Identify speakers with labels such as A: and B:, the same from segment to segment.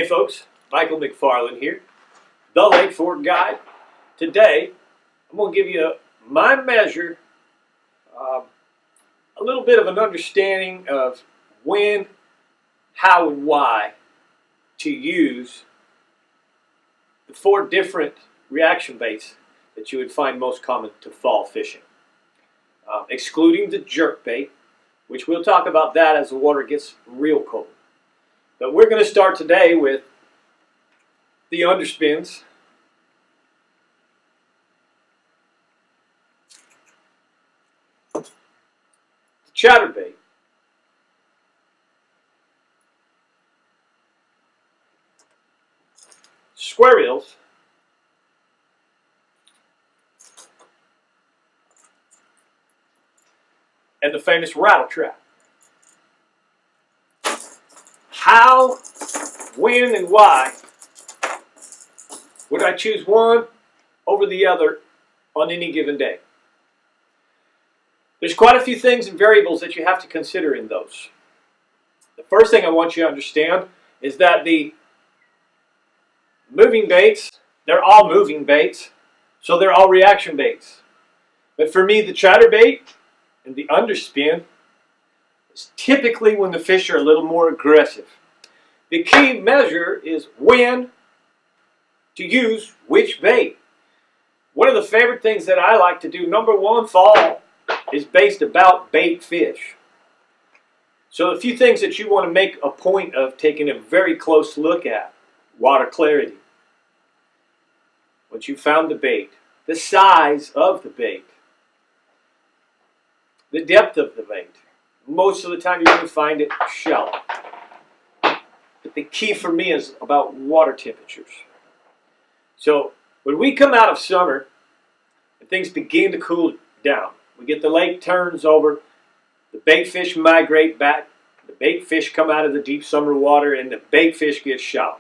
A: Hey folks, Michael McFarland here, the Lake Fork Guide. Today, I'm going to give you my measure, a little bit of an understanding of when, how, and why to use the 4 different reaction baits that you would find most common to fall fishing. Excluding the jerk bait, which we'll talk about that as the water gets real cold. But we're going to start today with the Underspins, the Chatterbait, Squarebills, and the famous rattle trap. How, when, and why would I choose one over the other on any given day? There's quite a few things and variables that you have to consider in those. The first thing I want you to understand is that the moving baits, they're all moving baits, so they're all reaction baits. But for me, the Chatterbait and the Underspin is typically when the fish are a little more aggressive. The key measure is when to use which bait. One of the favorite things that I like to do, number one, fall, is based about bait fish. So a few things that you want to make a point of taking a very close look at. Water clarity. Once you found the bait, the size of the bait, the depth of the bait. Most of the time you're going to find it shallow. But the key for me is about water temperatures. So when we come out of summer and things begin to cool down, we get the lake turns over, the bait fish migrate back, the bait fish come out of the deep summer water, and the bait fish get shallow.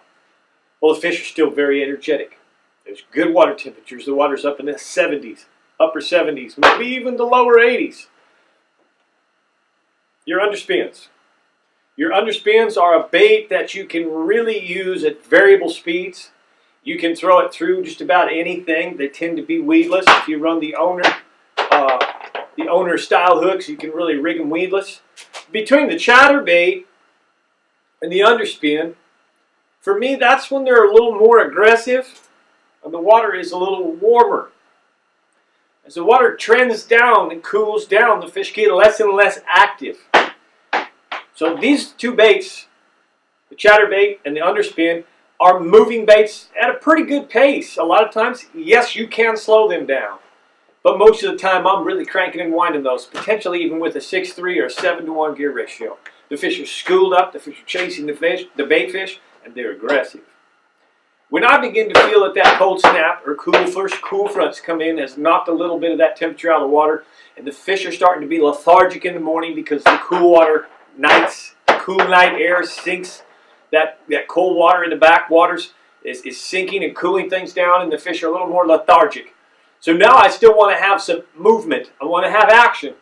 A: Well, the fish are still very energetic. There's good water temperatures. The water's up in the 70s, upper 70s, maybe even the lower 80s. Your Underspins. Your Underspins are a bait that you can really use at variable speeds. You can throw it through just about anything. They tend to be weedless. If you run the owner style hooks, you can really rig them weedless. Between the Chatterbait and the Underspin, for me, that's when they're a little more aggressive and the water is a little warmer. As the water trends down and cools down, the fish get less and less active. So these two baits, the Chatterbait and the Underspin, are moving baits at a pretty good pace. A lot of times, yes, you can slow them down. But most of the time, I'm really cranking and winding those, potentially even with a 6:3 or a 7:1 gear ratio. The fish are schooled up, the fish are chasing the bait fish, and they're aggressive. When I begin to feel that cold snap or cool fronts come in, has knocked a little bit of that temperature out of the water, and the fish are starting to be lethargic in the morning because the cool water nights, cool night air sinks that cold water in the backwaters is sinking and cooling things down, and the fish are a little more lethargic. So now I still want to have some movement. I want to have action,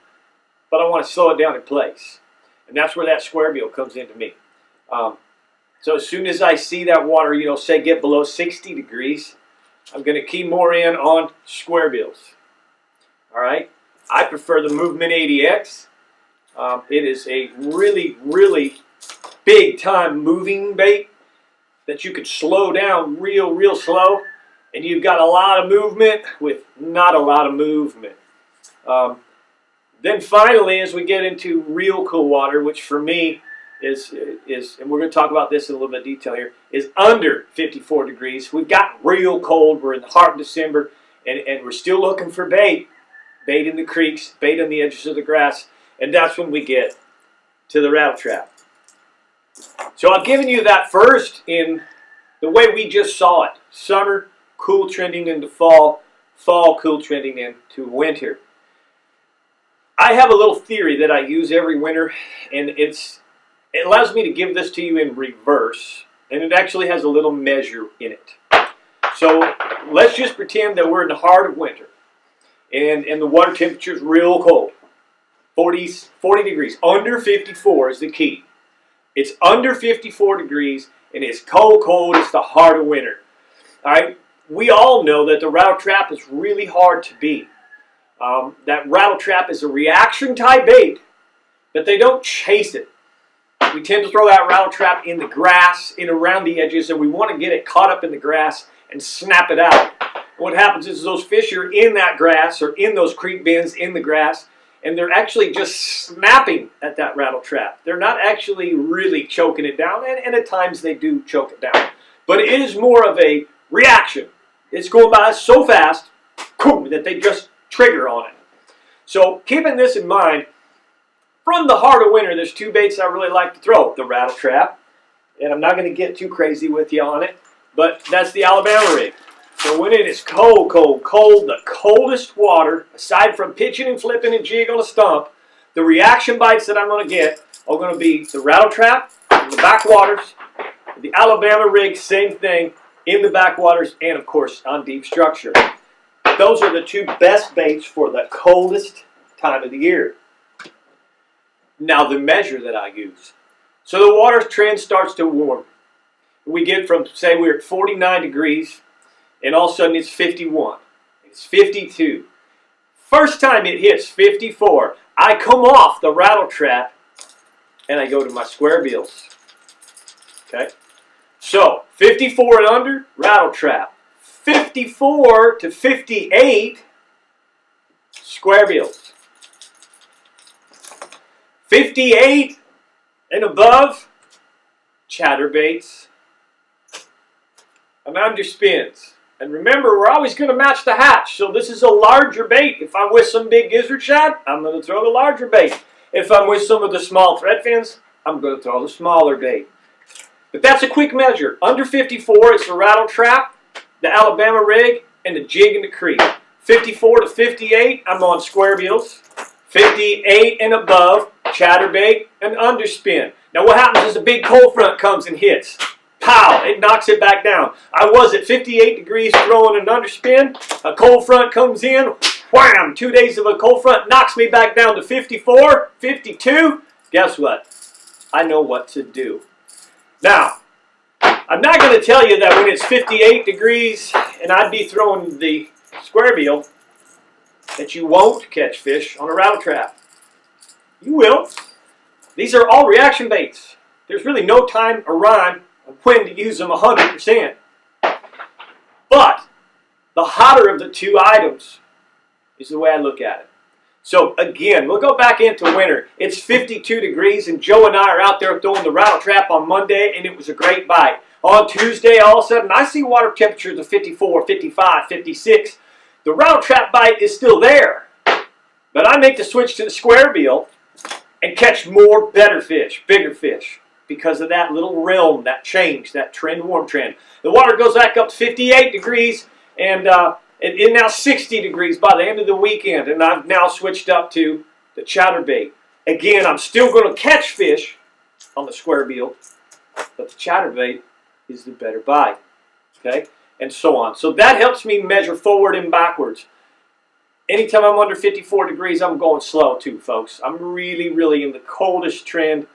A: but I want to slow it down in place. And that's where that Squarebill comes into me. So as soon as I see that water, say get below 60 degrees, I'm going to key more in on Squarebills. All right? I prefer the Movement 80X. It is a really, really big time moving bait that you could slow down real slow, and you've got a lot of movement with not a lot of movement. Then finally, as we get into real cool water, which for me is, and we're going to talk about this in a little bit of detail here, is under 54 degrees. We've got real cold. We're in the heart of December, and we're still looking for bait in the creeks, bait on the edges of the grass, and that's when we get to the rattle trap. So I've given you that first in the way we just saw it. Summer, cool trending into fall, fall, cool trending into winter. I have a little theory that I use every winter, and it allows me to give this to you in reverse, and it actually has a little measure in it. So let's just pretend that we're in the heart of winter, and the water temperature is real cold. 40 degrees. Under 54 is the key. It's under 54 degrees, and it's cold, cold. It's the heart of winter. All right, we all know that the rattle trap is really hard to beat. That rattle trap is a reaction type bait, but they don't chase it. We tend to throw that rattle trap in the grass, in around the edges, and we want to get it caught up in the grass and snap it out. What happens is those fish are in that grass or in those creek bends in the grass, and they're actually just snapping at that rattle trap. They're not actually really choking it down, and at times they do choke it down. But it is more of a reaction. It's going by so fast that they just trigger on it. So keeping this in mind, from the heart of winter, there's two baits I really like to throw. The rattle trap, and I'm not going to get too crazy with you on it, but that's the Alabama rig. So when it is cold, cold, cold, the coldest water, aside from pitching and flipping and jig on a stump, the reaction bites that I'm going to get are going to be the rattle trap, the backwaters, the Alabama rig, same thing, in the backwaters, and of course on deep structure. Those are the two best baits for the coldest time of the year. Now the measure that I use. So the water trend starts to warm. We get from, say we're at 49 degrees, and all of a sudden it's 51. It's 52. First time it hits 54, I come off the rattle trap and I go to my Squarebills. Okay? So 54 and under, rattle trap. 54 to 58, Squarebills. 58 and above, Chatterbaits and Underspins. And remember, we're always going to match the hatch. So this is a larger bait. If I'm with some big gizzard shad, I'm going to throw the larger bait. If I'm with some of the small thread fins, I'm going to throw the smaller bait. But that's a quick measure. Under 54, it's the rattle trap, the Alabama rig, and the jig in the creek. 54 to 58, I'm on Squarebills. 58 and above, Chatterbait and Underspin. Now what happens is a big cold front comes and hits. Pow! It knocks it back down. I was at 58 degrees throwing an underspin. A cold front comes in. Wham! 2 days of a cold front knocks me back down to 54, 52. Guess what? I know what to do. Now, I'm not going to tell you that when it's 58 degrees and I'd be throwing the Squarebill that you won't catch fish on a rattle trap. You will. These are all reaction baits. There's really no time or rhyme of when to use them 100%. But the hotter of the two items is the way I look at it. So again, we'll go back into winter. It's 52 degrees and Joe and I are out there throwing the rattle trap on Monday and it was a great bite. On Tuesday, all of a sudden, I see water temperatures of 54, 55, 56. The rattle trap bite is still there. But I make the switch to the Squarebill and catch more better fish, bigger fish, because of that little realm, that change, that trend, warm trend. The water goes back up to 58 degrees and it's now 60 degrees by the end of the weekend, and I've now switched up to the Chatterbait. Again, I'm still going to catch fish on the Squarebill, but the Chatterbait is the better bite, okay, and so on. So that helps me measure forward and backwards. Anytime I'm under 54 degrees, I'm going slow too, folks. I'm really, really in the coldest trend.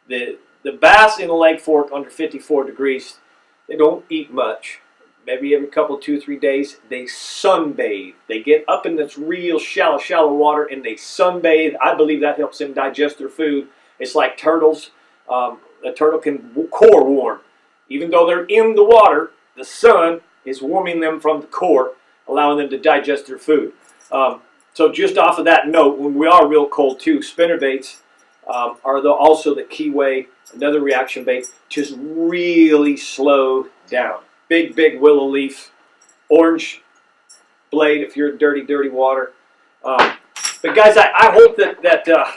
A: The bass in the Lake Fork under 54 degrees, they don't eat much. Maybe every couple, 2-3 days, they sunbathe. They get up in this real shallow water and they sunbathe. I believe that helps them digest their food. It's like turtles. A turtle can core warm. Even though they're in the water, the sun is warming them from the core, allowing them to digest their food. So just off of that note, when we are real cold too, spinnerbaits are also the key way, another reaction bait, just really slow down. Big willow leaf, orange blade if you're in dirty water. But guys, I hope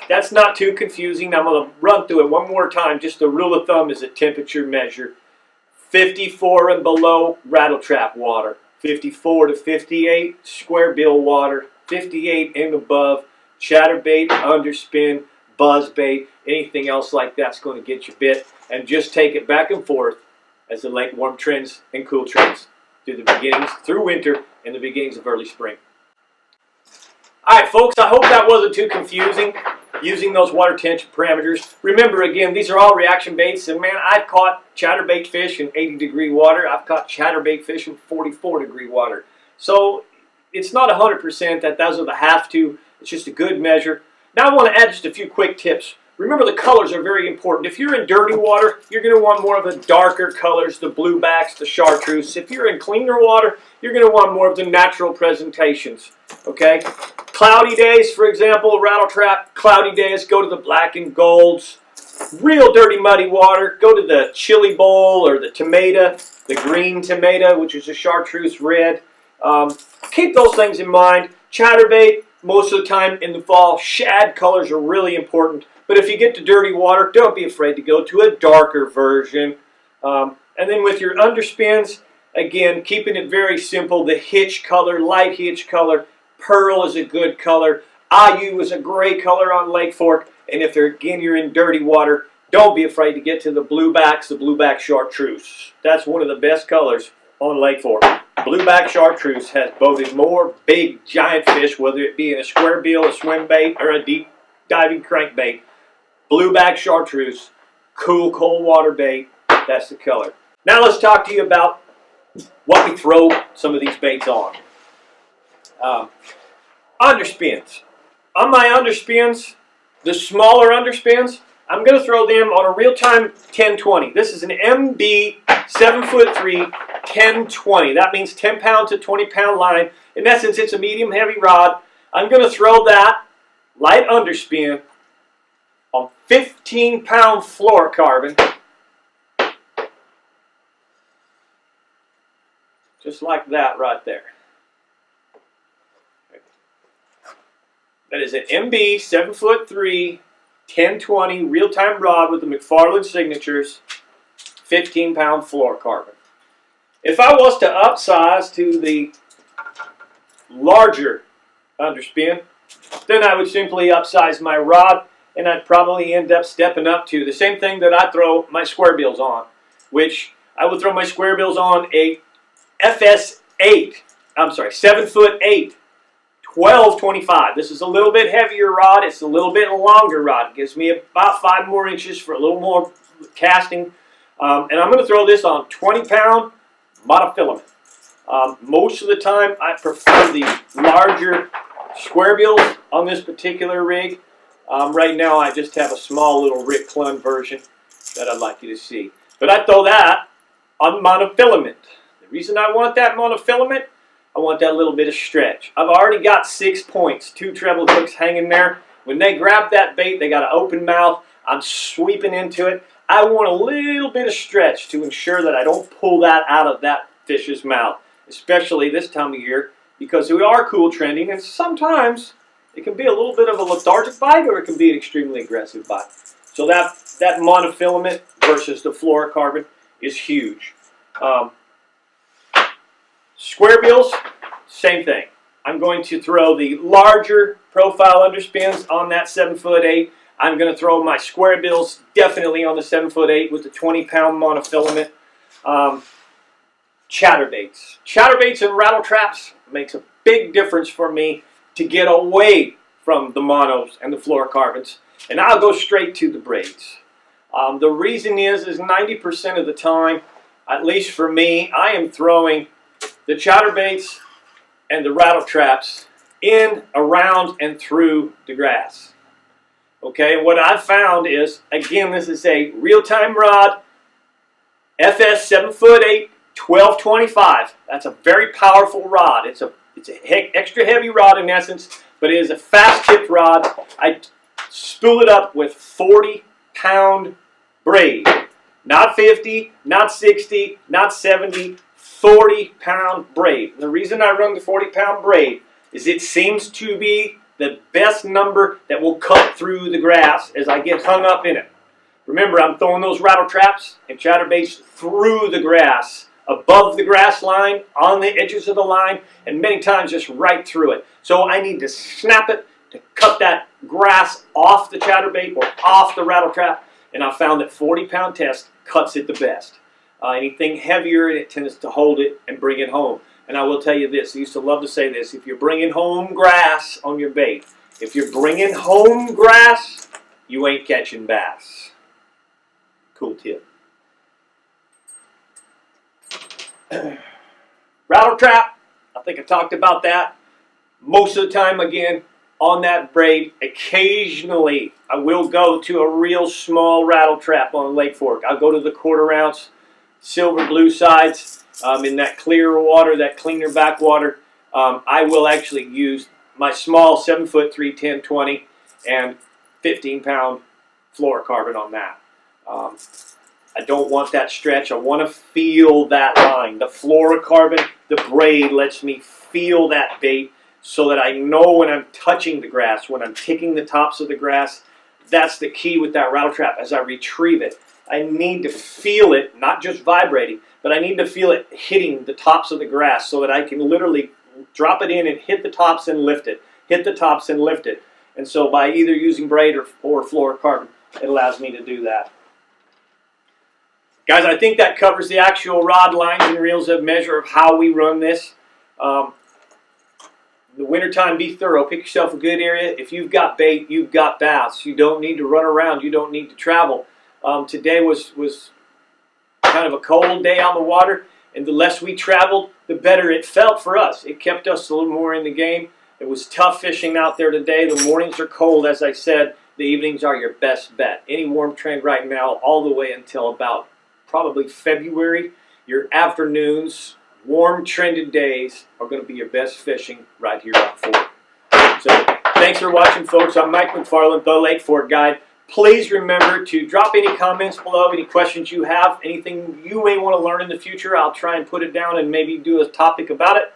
A: that's not too confusing. I'm going to run through it one more time. Just a rule of thumb is a temperature measure. 54 and below, rattle trap water. 54 to 58, Squarebill water. 58 and above, chatterbait, underspin, buzzbait, anything else like that's going to get you bit. And just take it back and forth as the lake warm trends and cool trends through winter and the beginnings of early spring. All right, folks, I hope that wasn't too confusing. using those water tension parameters. Remember, again, these are all reaction baits, and man, I've caught chatterbait fish in 80-degree water. I've caught chatterbait fish in 44-degree water. So it's not 100% that those are the have to. It's just a good measure. Now I want to add just a few quick tips. Remember, the colors are very important. If you're in dirty water, you're going to want more of the darker colors, the bluebacks, the chartreuse. If you're in cleaner water, you're going to want more of the natural presentations. Okay? Cloudy days, for example, rattle trap, cloudy days, go to the black and golds. Real dirty, muddy water, go to the chili bowl or the tomato, the green tomato, which is a chartreuse red. Keep those things in mind. Chatterbait, most of the time in the fall, shad colors are really important. But if you get to dirty water, don't be afraid to go to a darker version. And then with your underspins, again, keeping it very simple. The hitch color, light hitch color. Pearl is a good color. Ayu is a great color on Lake Fork. And if you're in dirty water, don't be afraid to get to the bluebacks, the blueback chartreuse. That's one of the best colors on Lake Fork. Blueback chartreuse has boated more big, giant fish, whether it be in a squarebill, a swim bait, or a deep diving crankbait. Blueback chartreuse, cool, cold water bait, that's the color. Now let's talk to you about what we throw some of these baits on. Underspins. On my underspins, the smaller underspins, I'm going to throw them on a real-time 1020. This is an MB 7'3", 1020. That means 10 pound to 20 pound line. In essence, it's a medium heavy rod. I'm going to throw that light underspin on 15 pound fluorocarbon, just like that right there. That is an MB 7'3", 1020 real-time rod with the McFarland signatures, 15 pound fluorocarbon. If I was to upsize to the larger underspin, then I would simply upsize my rod, and I'd probably end up stepping up to the same thing that I throw my squarebills on, which I would throw my squarebills on a FS8, 7'8", 1225. This is a little bit heavier rod. It's a little bit longer rod. It gives me about 5 more inches for a little more casting. And I'm going to throw this on 20 pound monofilament. Most of the time I prefer the larger squarebills on this particular rig. Right now I just have a small little Rick Clun version that I'd like you to see. But I throw that on monofilament. The reason I want that monofilament, I want that little bit of stretch. I've already got 6 points, 2 treble hooks hanging there. When they grab that bait, they got an open mouth. I'm sweeping into it. I want a little bit of stretch to ensure that I don't pull that out of that fish's mouth, especially this time of year, because we are cool trending, and sometimes it can be a little bit of a lethargic bite, or it can be an extremely aggressive bite. So that monofilament versus the fluorocarbon is huge. Squarebills, same thing. I'm going to throw the larger profile underspins on that 7'8". I'm going to throw my squarebills definitely on the 7'8" with the 20 pound monofilament. Chatterbaits. Chatterbaits and rattle traps makes a big difference for me to get away from the monos and the fluorocarbons. And I'll go straight to the braids. The reason is 90% of the time, at least for me, I am throwing the chatterbaits and the rattle traps in, around, and through the grass. Okay, what I've found is, again, this is a real-time rod, FS 7'8", 1225. That's a very powerful rod. It's an extra heavy rod in essence, but it is a fast-tipped rod. I spool it up with 40 pound braid. Not 50, not 60, not 70, 40 pound braid. The reason I run the 40 pound braid is it seems to be the best number that will cut through the grass as I get hung up in it. Remember, I'm throwing those rattle traps and chatterbaits through the grass, above the grass line, on the edges of the line, and many times just right through it. So I need to snap it to cut that grass off the chatterbait or off the rattle trap, and I found that 40 pound test cuts it the best. Anything heavier, it tends to hold it and bring it home. And I will tell you this, I used to love to say this, if you're bringing home grass on your bait, If you're bringing home grass, you ain't catching bass. Cool tip. Rattle trap, I think I talked about that. Most of the time, again, on that braid, occasionally I will go to a real small rattle trap on Lake Fork. I'll go to the 1/4 ounce silver blue sides in that clear water, that cleaner backwater. I will actually use my small 7-foot 310 20 and 15-pound fluorocarbon on that. I don't want that stretch. I want to feel that line. The fluorocarbon, the braid lets me feel that bait so that I know when I'm touching the grass, when I'm ticking the tops of the grass. That's the key with that rattle trap. As I retrieve it, I need to feel it, not just vibrating, but I need to feel it hitting the tops of the grass so that I can literally drop it in and hit the tops and lift it, hit the tops and lift it. And so by either using braid or fluorocarbon, it allows me to do that. Guys, I think that covers the actual rod, lines, and reels of measure of how we run this. In the wintertime, be thorough. Pick yourself a good area. If you've got bait, you've got bass. You don't need to run around. You don't need to travel. Today was kind of a cold day on the water, and the less we traveled, the better it felt for us. It kept us a little more in the game. It was tough fishing out there today. The mornings are cold, as I said. The evenings are your best bet. Any warm trend right now, all the way until about probably February, your afternoons, warm trended days are going to be your best fishing right here on Fork. So thanks for watching, folks. I'm Mike McFarland, the Lake Fork Guide. Please remember to drop any comments below, any questions you have, anything you may want to learn in the future. I'll try and put it down and maybe do a topic about it.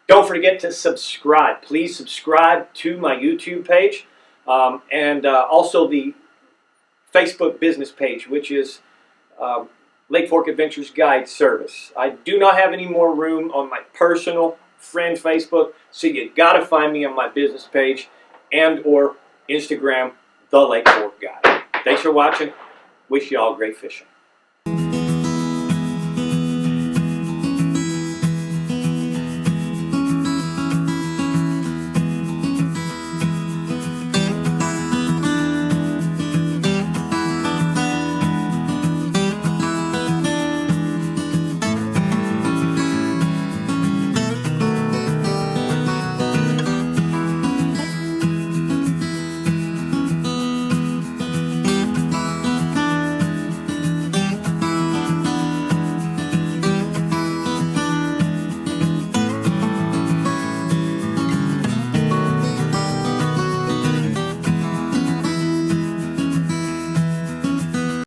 A: Don't forget to subscribe. Please subscribe to my YouTube page and also the Facebook business page, which is Lake Fork Adventures Guide Service. I do not have any more room on my personal friend Facebook, so you got to find me on my business page and or Instagram, The Lake Fork Guide. Thanks for watching. Wish you all great fishing.